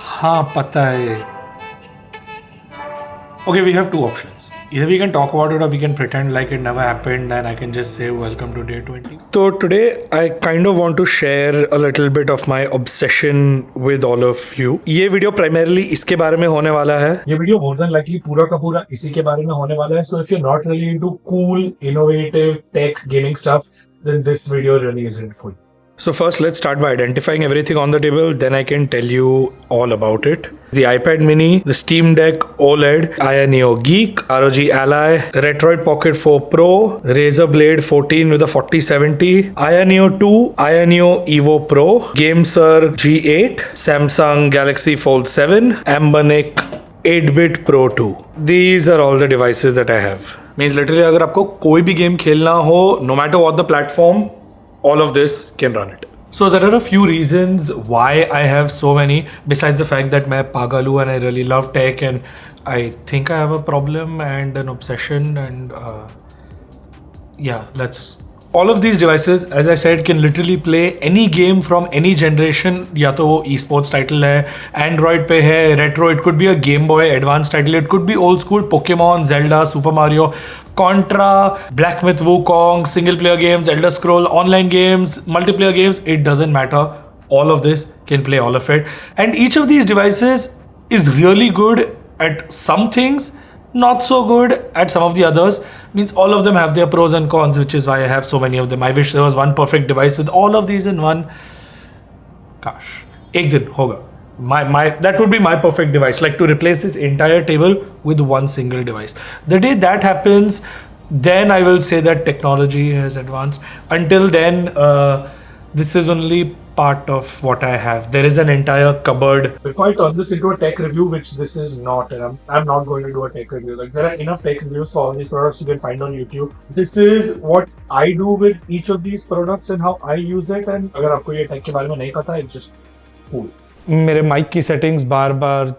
हाँ पता है. Okay, we have two options. Either we can talk about it or we can pretend like it never happened and I can just say welcome to day 20. So today I kind of want to share a little bit of my obsession with all of you. ये video primarily इसके बारे में होने वाला है. ये video more than likely पूरा का पूरा इसी के बारे में होने वाला है. So if you're not really into cool, innovative tech gaming stuff, then this video really isn't for you. So first let's start by identifying everything on the table, then I can tell you all about it. The iPad mini, the Steam Deck OLED, Neo Geek, ROG Ally, Retroid Pocket 4 Pro, Razer Blade 14 with a 4070, Neo 2, Neo Evo Pro, GameSir G8, Samsung Galaxy Fold 7, Ambonic 8-bit Pro 2. These are all the devices that I have. Means literally अगर आपको कोई भी game खेलना हो, no matter what the platform, all of this can run it. So there are a few reasons why I have so many, besides the fact that मैं पागल हूँ and I really love tech and I think I have a problem and an obsession and all of these devices, as I said, can literally play any game from any generation. या तो वो esports title है, Android पे है, retro, it could be a Game Boy Advance title, it could be old school Pokemon, Zelda, Super Mario, Contra, Black Myth Wukong, single player games, Elder Scroll, online games, multiplayer games, it doesn't matter. All of this can play all of it. And each of these devices is really good at some things, not so good at some of the others. Means all of them have their pros and cons, which is why I have so many of them. I wish there was one perfect device with all of these in one. Gosh, ek din hoga. That would be my perfect device, like to replace this entire table with one single device. The day that happens, then I will say that technology has advanced. Until then, this is only part of what I have. There is an entire cupboard. Before I turn this into a tech review, which this is not, and I'm not going to do a tech review. Like there are enough tech reviews for all these products you can find on YouTube. This is what I do with each of these products and how I use it. And अगर आपको ये tech के बारे में नहीं पता, it's just cool. मेरे mic की settings bar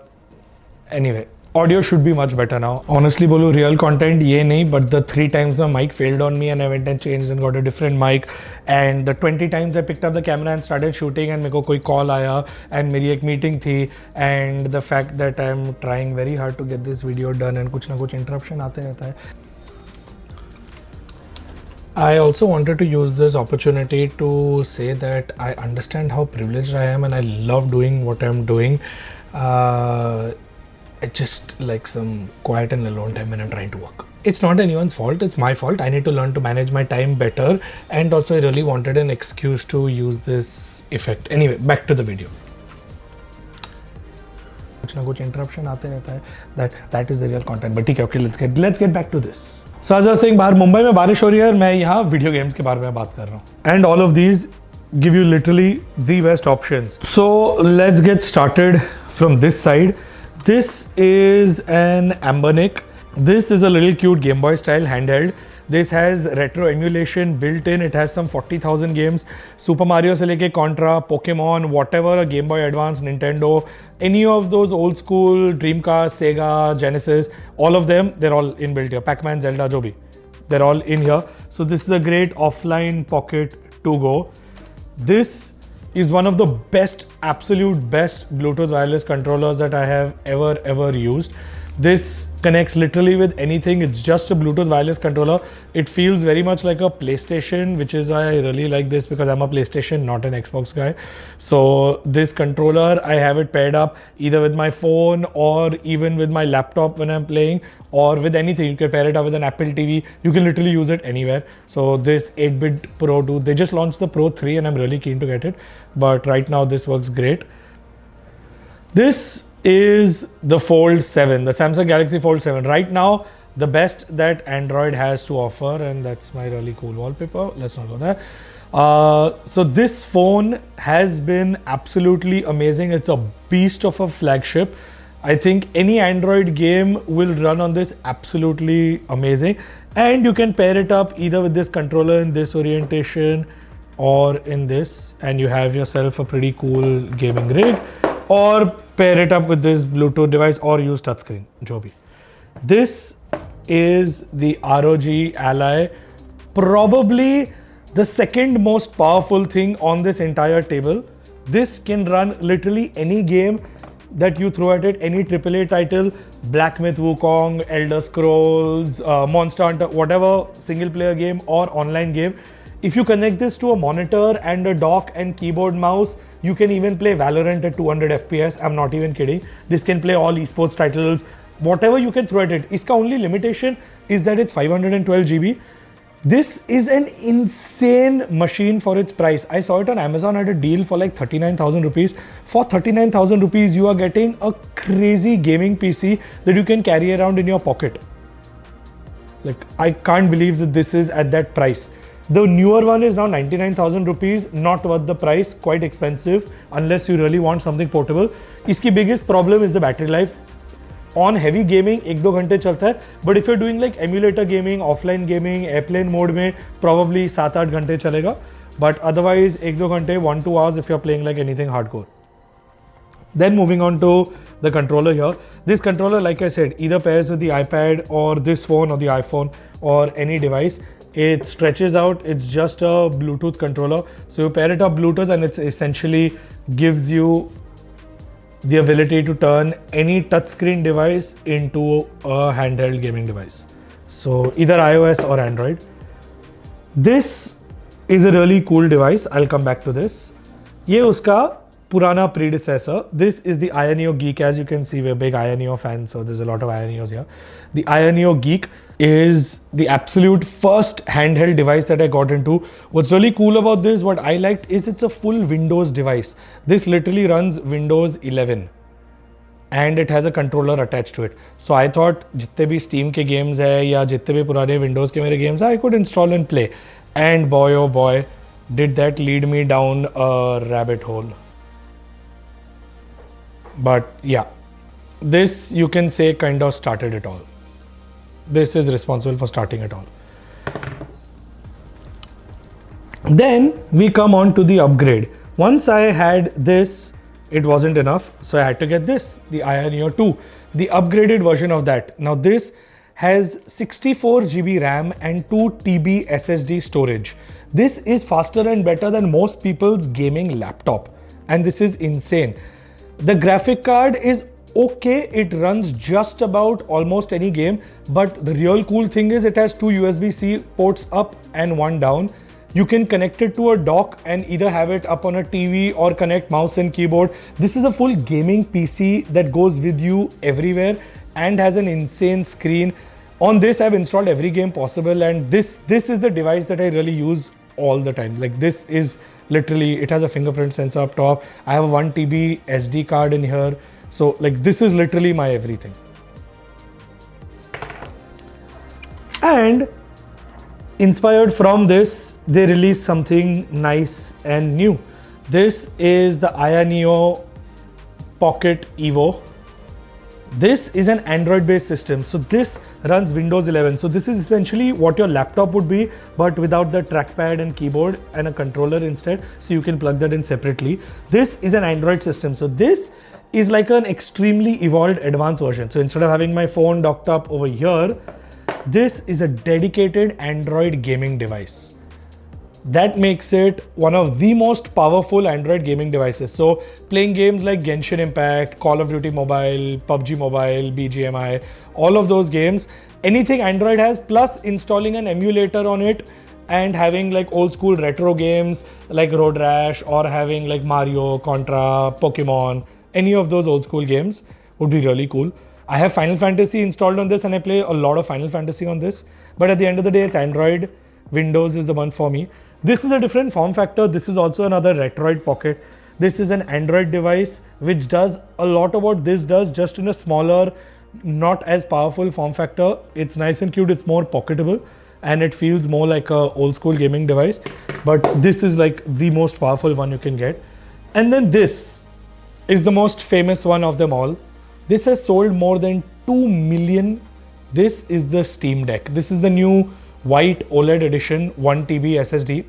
anyway. Audio should be much better now. Honestly बोलूँ real content ये नहीं, but the 3 times my mic failed on me and I went and changed and got a different mic, and the 20 times I picked up the camera and started shooting and मेरे को कोई call आया and मेरी एक meeting थी, and the fact that I'm trying very hard to get this video done and कुछ ना कुछ interruption आते रहता है. I also wanted to use this opportunity to say that I understand how privileged I am and I love doing what I'm doing. I just like some quiet and alone time when I'm trying to work. It's not anyone's fault, it's my fault. I need to learn to manage my time better, and also I really wanted an excuse to use this effect. Anyway, back to the video. कुछ ना कुछ interruption आते रहता है. That is the real content. But ठीक है, okay, let's get back to this. So as I was saying, बाहर मुंबई में बारिश हो रही है और मैं यहाँ वीडियो गेम्स के बारे में बात कर रहा हूँ. And all of these give you literally the best options. So let's get started from this side. This is an Ambonic. This is a little cute Game Boy style handheld. This has retro emulation built in. It has some 40,000 games. Super Mario se leke Contra, Pokemon, whatever, a Game Boy Advance, Nintendo, any of those old school Dreamcast, Sega, Genesis, all of them, they're all inbuilt here. Pac-Man, Zelda, jo bhi. They're all in here. So this is a great offline pocket to go. This is one of the absolute best Bluetooth wireless controllers that I have ever used. This connects literally with anything. It's just a Bluetooth wireless controller. It feels very much like a PlayStation, which is why I really like this, because I'm a PlayStation, not an Xbox guy. So this controller, I have it paired up either with my phone or even with my laptop when I'm playing, or with anything. You can pair it up with an Apple TV. You can literally use it anywhere. So this 8-bit Pro 2, they just launched the Pro 3 and I'm really keen to get it. But right now this works great. This is the Fold 7, the Samsung Galaxy Fold 7. Right now, the best that Android has to offer, and that's my really cool wallpaper. Let's not go there. So this phone has been absolutely amazing. It's a beast of a flagship. I think any Android game will run on this absolutely amazing. And you can pair it up either with this controller in this orientation or in this, and you have yourself a pretty cool gaming rig, or pair it up with this Bluetooth device or use touchscreen, jo bhi. This is the ROG Ally, probably the second most powerful thing on this entire table. This can run literally any game that you throw at it, any AAA title, Black Myth Wukong, Elder Scrolls, Monster Hunter, whatever single player game or online game, if you connect this to a monitor and a dock and keyboard mouse, you can even play Valorant at 200 FPS. I'm not even kidding. This can play all esports titles, whatever you can throw at it. Iska only limitation is that it's 512 GB. This is an insane machine for its price. I saw it on Amazon at a deal for like 39,000 rupees. For 39,000 rupees, you are getting a crazy gaming PC that you can carry around in your pocket. Like, I can't believe that this is at that price. The newer one is now 99,000 rupees, not worth the price, quite expensive unless you really want something portable. Iski biggest problem is the battery life. On heavy gaming, 1-2 घंटे चलता है, but if you're doing like emulator gaming, offline gaming, airplane mode में probably 7-8 घंटे चलेगा, but otherwise 1-2 घंटे, 1-2 hours if you're playing like anything hardcore. Then moving on to the controller here. This controller, like I said, either pairs with the iPad or this phone or the iPhone or any device. It stretches out, it's just a Bluetooth controller. So you pair it up Bluetooth and it essentially gives you the ability to turn any touchscreen device into a handheld gaming device. So either iOS or Android. This is a really cool device. I'll come back to this. Ye uska purana predecessor. This is the Ioneo Geek. As you can see, we're big Ioneo fans, so there's a lot of Ioneos here. The Ioneo Geek is the absolute first handheld device that I got into. What's really cool about this, what I liked, is it's a full Windows device. This literally runs Windows 11 and it has a controller attached to it. So I thought जितने भी Steam के games है या जितने भी पुराने Windows के मेरे games है, I could install and play. And boy oh boy, did that lead me down a rabbit hole. But yeah, this you can say kind of started it all. This is responsible for starting it all. Then we come on to the upgrade. Once I had this, it wasn't enough, so I had to get this, the Ioneo 2, the upgraded version of that. Now this has 64 GB RAM and 2 TB SSD storage. This is faster and better than most people's gaming laptop, and this is insane. The graphic card is okay, it runs just about almost any game, but the real cool thing is it has 2 USB-C ports up and 1 down. You can connect it to a dock and either have it up on a TV or connect mouse and keyboard. This is a full gaming PC that goes with you everywhere and has an insane screen. On this, I've installed every game possible, and this is the device that I really use all the time. Like, this is literally, it has a fingerprint sensor up top. I have a 1 TB SD card in here. So like, this is literally my everything. And inspired from this, they released something nice and new. This is the Ioneo Pocket Evo. This is an Android based system. So this runs Windows 11. So this is essentially what your laptop would be, but without the trackpad and keyboard and a controller instead. So you can plug that in separately. This is an Android system. So this is like an extremely evolved advanced version. So instead of having my phone docked up over here, this is a dedicated Android gaming device. That makes it one of the most powerful Android gaming devices. So playing games like Genshin Impact, Call of Duty Mobile, PUBG Mobile, BGMI, all of those games, anything Android has, plus installing an emulator on it and having like old school retro games like Road Rash, or having like Mario, Contra, Pokemon, any of those old school games would be really cool. I have Final Fantasy installed on this and I play a lot of Final Fantasy on this. But at the end of the day, it's Android. Windows is the one for me. This is a different form factor. This is also another Retroid Pocket. This is an Android device which does a lot of what this does, just in a smaller, not as powerful form factor. It's nice and cute. It's more pocketable and it feels more like a old school gaming device. But this is like the most powerful one you can get. And then this is the most famous one of them all. This has sold more than 2 million. This is the Steam Deck. This is the new white OLED edition, 1 TB SSD.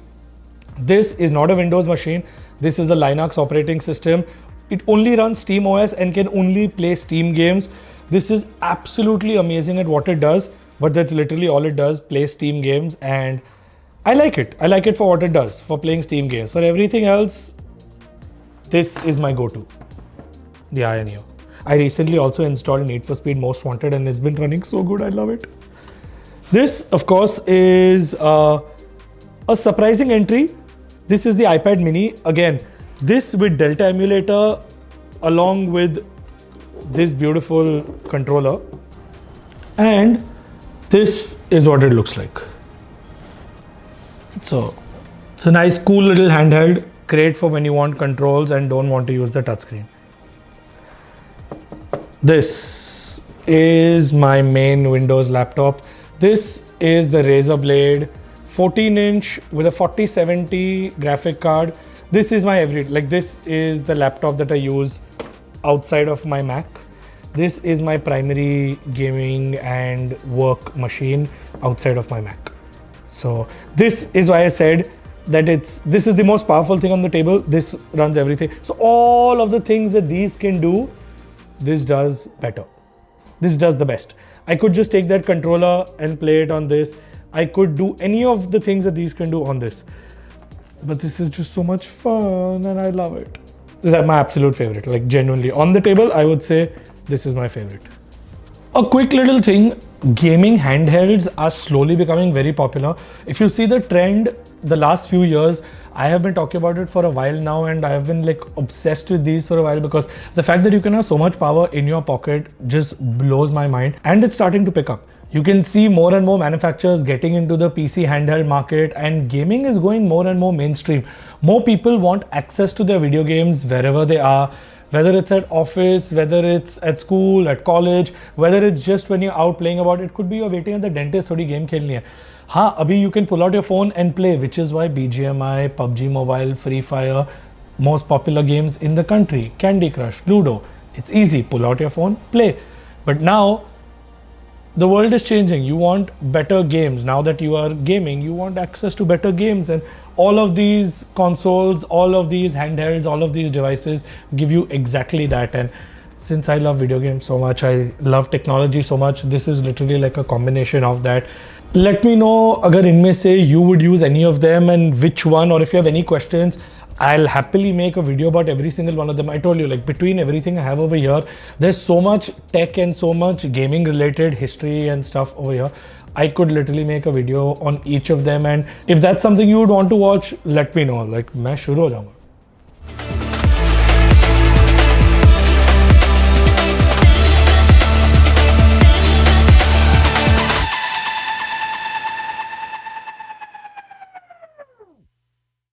This is not a Windows machine. This is a Linux operating system. It only runs Steam OS and can only play Steam games. This is absolutely amazing at what it does, but that's literally all it does, play Steam games, and I like it. I like it for what it does, for playing Steam games. For everything else, this is my go-to, the Ioneo. I recently also installed Need for Speed Most Wanted and it's been running so good. I love it. This, of course, is a surprising entry. This is the iPad mini. Again, this with Delta emulator along with this beautiful controller. And this is what it looks like. So it's a nice, cool little handheld. Great for when you want controls and don't want to use the touchscreen. This is my main Windows laptop. This is the Razer Blade 14-inch with a 4070 graphic card. This is my this is the laptop that I use outside of my Mac. This is my primary gaming and work machine outside of my Mac. So this is why I said that this is the most powerful thing on the table. This runs everything. So all of the things that these can do, this does better. This does the best. I could just take that controller and play it on this. I could do any of the things that these can do on this. But this is just so much fun and I love it. This is my absolute favorite. Like genuinely on the table, I would say this is my favorite. A quick little thing, gaming handhelds are slowly becoming very popular. If you see the trend the last few years, I have been talking about it for a while now and I have been like obsessed with these for a while because the fact that you can have so much power in your pocket just blows my mind and it's starting to pick up. You can see more and more manufacturers getting into the PC handheld market and gaming is going more and more mainstream. More people want access to their video games wherever they are, whether it's at office, whether it's at school, at college, whether it's just when you're out playing about. It could be you're waiting at the dentist, थोड़ी game खेलनी है. हाँ, अभी you can pull out your phone and play, which is why BGMI, PUBG Mobile, Free Fire, most popular games in the country, Candy Crush, Ludo. It's easy, pull out your phone, play. But now, the world is changing. You want better games. Now that you are gaming, you want access to better games. And all of these consoles, all of these handhelds, all of these devices give you exactly that. And since I love video games so much, I love technology so much, this is literally like a combination of that. Let me know agar inme se you would use any of them and which one, or if you have any questions, I'll happily make a video about every single one of them. I told you, like between everything I have over here, there's so much tech and so much gaming related history and stuff over here. I could literally make a video on each of them, and if that's something you would want to watch, let me know. Like, मैं शुरू हो जाऊंगा.